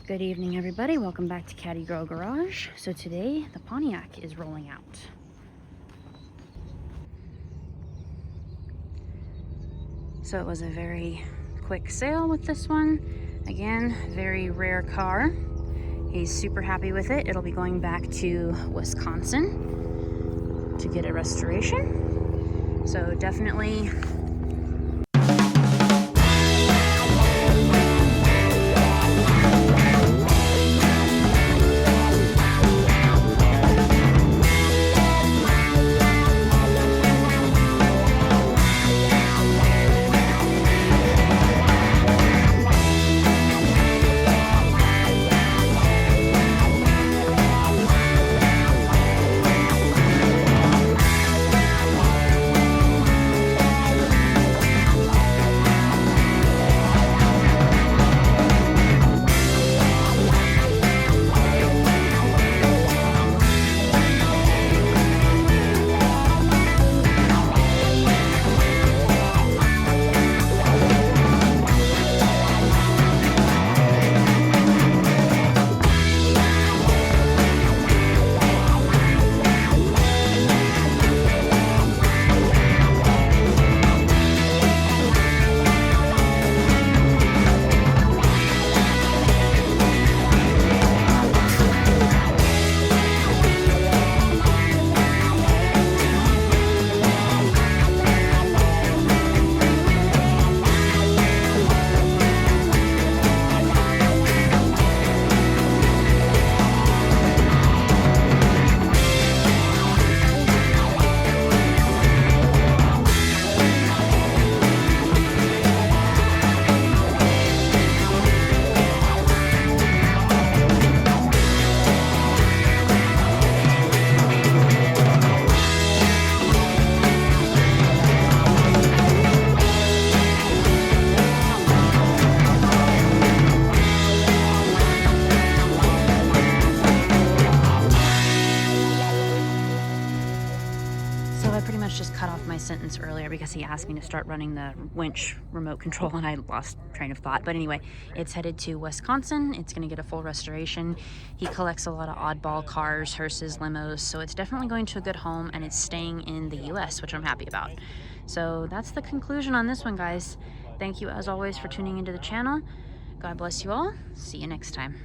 Good evening, everybody. Welcome back to Caddy Girl Garage. So today, the Pontiac is rolling out. So it was a very quick sale with this one. Again, very rare car. He's super happy with it. It'll be going back to Wisconsin to get a restoration. So definitely I pretty much just cut off my sentence earlier because he asked me to start running the winch remote control and I lost train of thought. But anyway, it's headed to Wisconsin. It's going to get a full restoration. He collects a lot of oddball cars, hearses, limos, so it's definitely going to a good home and it's staying in the US, which I'm happy about. So that's the conclusion on this one, guys. Thank you as always for tuning into the channel. God bless you all. See you next time.